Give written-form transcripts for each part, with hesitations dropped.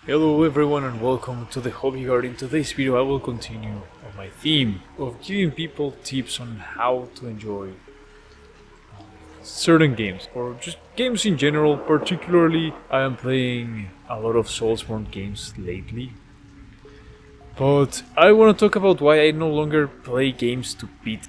Hello everyone and welcome to the Hobby Garden. In today's video I will continue on my theme of giving people tips on how to enjoy certain games or just games in general. Particularly I am playing a lot of Soulsborne games lately. But I want to talk about why I no longer play games to beat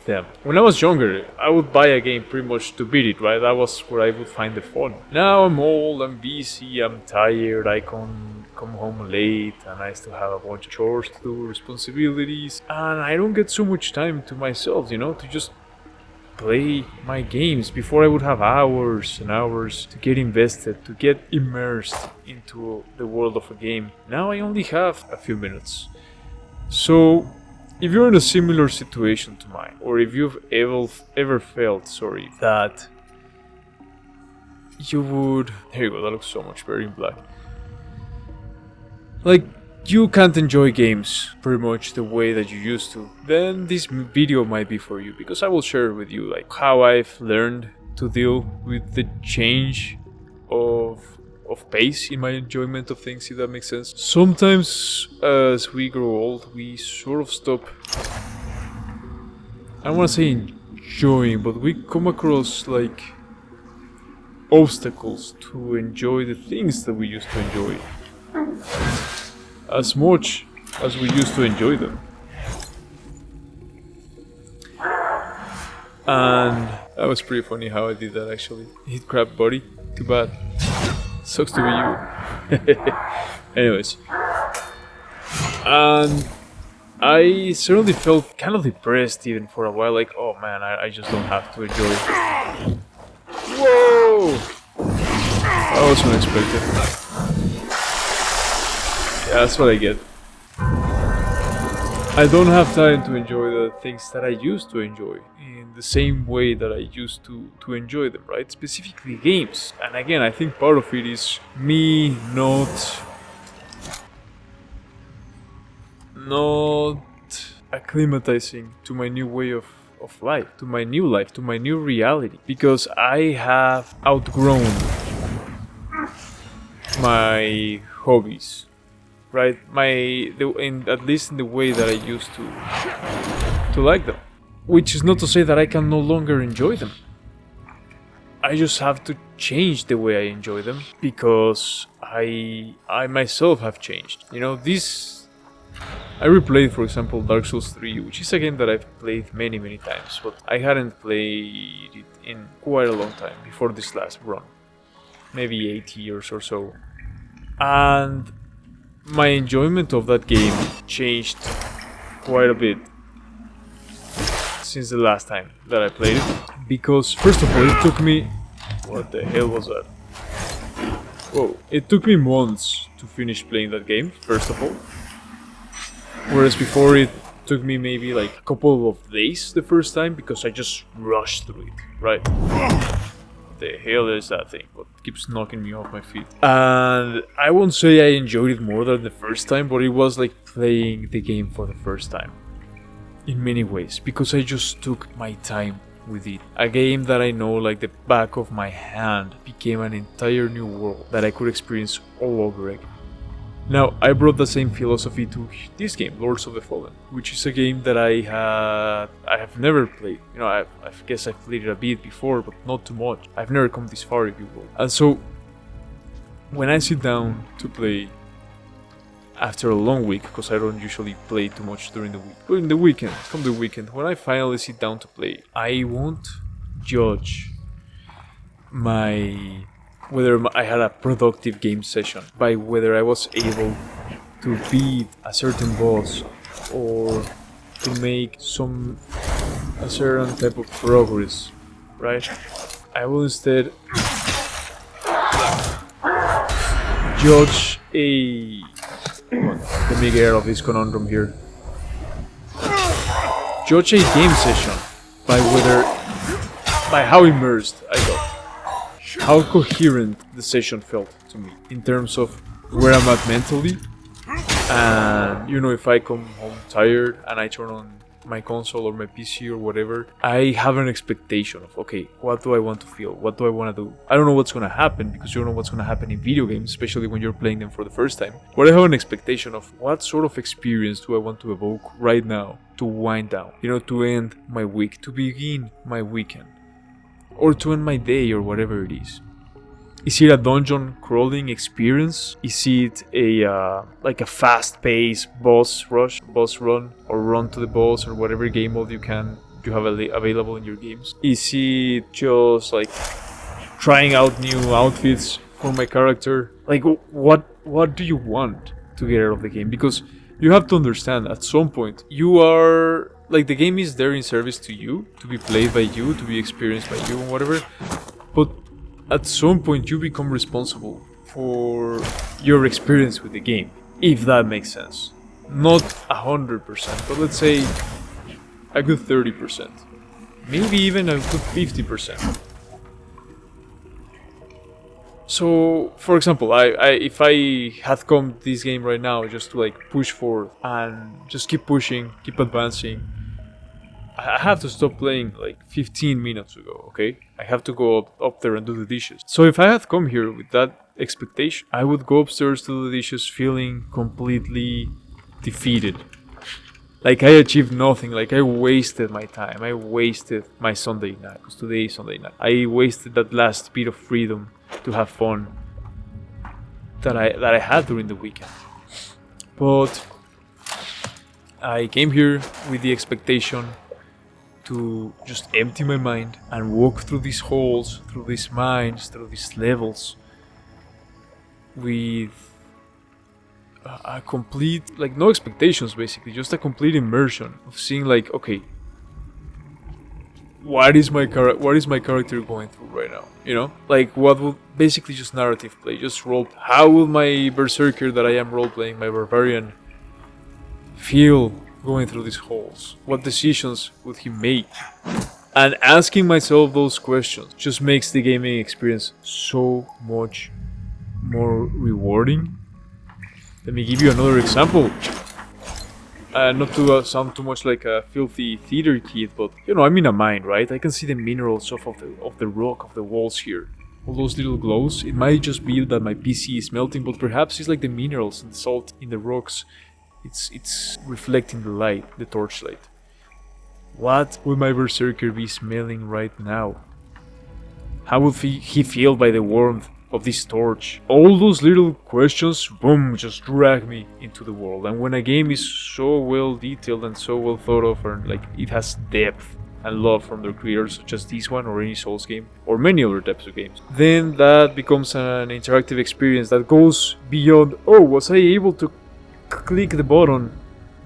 them. When I was younger, I would buy a game pretty much to beat it, right? That was where I would find the fun. Now I'm old, I'm busy, I'm tired, I come home late, and I still have a bunch of chores to do, responsibilities, and I don't get so much time to myself, to just play my games. Before I would have hours and hours to get invested, to get immersed into the world of a game. Now I only have a few minutes. So if you're in a similar situation to mine, or if you've ever felt that you would... There you go, that looks so much better in black. Like, you can't enjoy games pretty much the way that you used to, then this video might be for you, because I will share with you like how I've learned to deal with the change of pace in my enjoyment of things, if that makes sense. Sometimes as we grow old, we sort of stop, I don't want to say enjoying, but we come across like obstacles to enjoy the things that we used to enjoy as much as we used to enjoy them. And that was pretty funny how I did that actually. Hit crap, buddy. Too bad. Sucks to be you. Anyways. And I certainly felt kind of depressed even for a while, like, oh man, I just don't have to enjoy it. Whoa! That was unexpected. Yeah, that's what I get. I don't have time to enjoy the things that I used to enjoy in the same way that I used to enjoy them, right? Specifically games. And again, I think part of it is me not acclimatizing to my new way of life, to my new life, to my new reality. Because I have outgrown my hobbies. Right, at least in the way that I used to like them, which is not to say that I can no longer enjoy them. I just have to change the way I enjoy them because I myself have changed. I replayed, for example, Dark Souls 3, which is a game that I've played many times, but I hadn't played it in quite a long time before this last run, maybe 8 years or so, and my enjoyment of that game changed quite a bit since the last time that I played it. Because, first of all, it took me... What the hell was that? Whoa. It took me months to finish playing that game, first of all. Whereas before it took me maybe like a couple of days the first time, because I just rushed through it, right? The hell is that thing? What keeps knocking me off my feet? And I won't say I enjoyed it more than the first time, but it was like playing the game for the first time in many ways, because I just took my time with it. A game that I know like the back of my hand became an entire new world that I could experience all over again. Now, I brought the same philosophy to this game, Lords of the Fallen, which is a game that I have never played. I guess I've played it a bit before, but not too much. I've never come this far, if you will. And so, when I sit down to play after a long week, because I don't usually play too much during the week, but in the weekend, when I finally sit down to play, I won't judge whether I had a productive game session by whether I was able to beat a certain boss or to make a certain type of progress, right? I will instead judge let me get out of this conundrum here. Judge a game session by how immersed I got. How coherent the session felt to me in terms of where I'm at mentally, and if I come home tired and I turn on my console or my PC or whatever, I have an expectation of, okay, what do I want to feel? What do I want to do? I don't know what's going to happen, because you don't know what's going to happen in video games, especially when you're playing them for the first time. But I have an expectation of what sort of experience do I want to evoke right now to wind down, you know, to end my week, to begin my weekend, or to end my day, or whatever it is. Is it a dungeon crawling experience? Is it a like a fast-paced boss run, or run to the boss, or whatever game mode you have available in your games? Is it just like trying out new outfits for my character? Like, what do you want to get out of the game? Because you have to understand, at some point you are like, the game is there in service to you, to be played by you, to be experienced by you, and whatever. But at some point you become responsible for your experience with the game, if that makes sense. Not 100%, but let's say a good 30%, maybe even a good 50%. So, for example, if I had come to this game right now just to like push forward and just keep pushing, keep advancing, I have to stop playing like 15 minutes ago, okay? I have to go up there and do the dishes. So if I had come here with that expectation, I would go upstairs to do the dishes feeling completely defeated. Like I achieved nothing, like I wasted my time, I wasted my Sunday night, because today is Sunday night. I wasted that last bit of freedom to have fun that I had during the weekend. But I came here with the expectation to just empty my mind and walk through these halls, through these mines, through these levels with a complete, like, no expectations, basically, just a complete immersion of seeing, like, okay, what is my character going through right now, you know? Like, what will, basically just narrative play, just role. How will my berserker that I am role playing, my barbarian, feel going through these halls? What decisions would he make? And asking myself those questions just makes the gaming experience so much more rewarding. Let me give you another example. Not to sound too much like a filthy theater kid, but you know, I'm in a mine, right? I can see the minerals of the rock, of the walls here. All those little glows. It might just be that my PC is melting, but perhaps it's like the minerals and salt in the rocks. It's reflecting the light, the torchlight. What would my berserker be smelling right now? How would he feel by the warmth of this torch? All those little questions, boom, just drag me into the world. And when a game is so well detailed and so well thought of, and like it has depth and love from their creators, such as this one or any Souls game or many other types of games, then that becomes an interactive experience that goes beyond, oh, was I able to click the button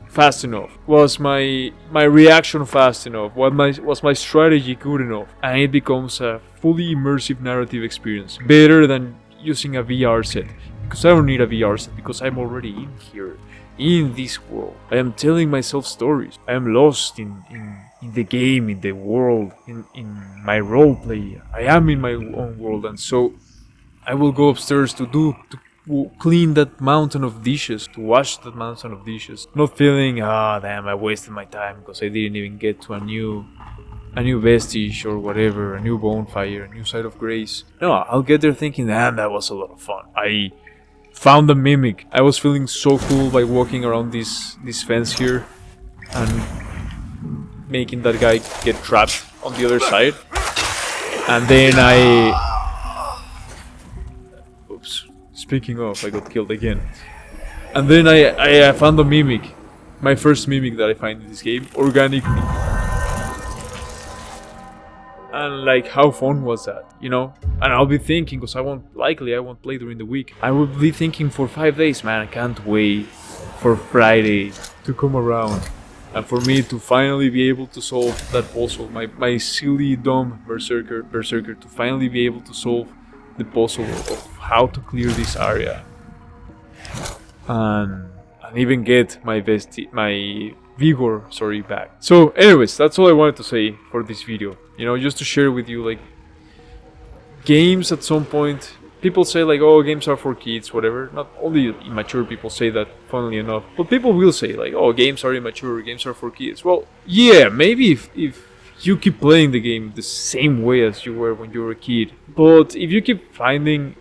fast enough? Was my reaction fast enough? Was my strategy good enough? And it becomes a fully immersive narrative experience, better than using a VR set, because I don't need a VR set, because I'm already in here, in this world. I am telling myself stories. I am lost in the game, in the world, in my roleplay. I am in my own world, and so I will go upstairs to clean that mountain of dishes, to wash that mountain of dishes, not feeling, damn, I wasted my time because I didn't even get to a new vestige or whatever, a new bonfire, a new site of grace. No, I'll get there thinking, damn, that was a lot of fun. I found a mimic. I was feeling so cool by walking around this fence here and making that guy get trapped on the other side. And then speaking of, I got killed again. And then I found a mimic. My first mimic that I find in this game, organically. And like, how fun was that, you know? And I'll be thinking, because I won't play during the week. I will be thinking for 5 days, man, I can't wait for Friday to come around. And for me to finally be able to solve that puzzle. My silly, dumb berserker to finally be able to solve the puzzle of how to clear this area, and even get my vigor back. So anyways, that's all I wanted to say for this video, you know, just to share with you, like, games at some point people say like, oh, games are for kids, whatever. Not only immature people say that, funnily enough, but people will say like, oh, games are immature, games are for kids. Well, yeah, maybe if you keep playing the game the same way as you were when you were a kid, but if you keep finding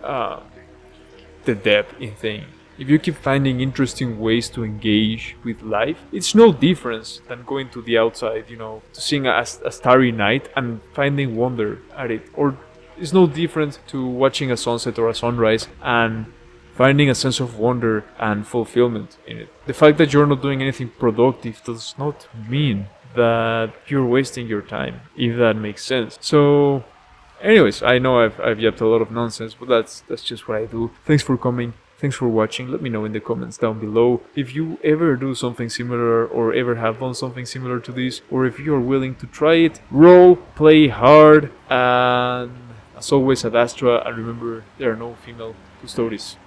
the depth in things, if you keep finding interesting ways to engage with life, it's no difference than going to the outside, to seeing a starry night and finding wonder at it. Or it's no different to watching a sunset or a sunrise and finding a sense of wonder and fulfillment in it. The fact that you're not doing anything productive does not mean that you're wasting your time, if that makes sense. So, anyways, I know I've yapped a lot of nonsense, but that's just what I do. Thanks for coming. Thanks for watching. Let me know in the comments down below if you ever do something similar or ever have done something similar to this, or if you're willing to try it. Roll, play hard, and as always, ad astra, and remember, there are no female custodies.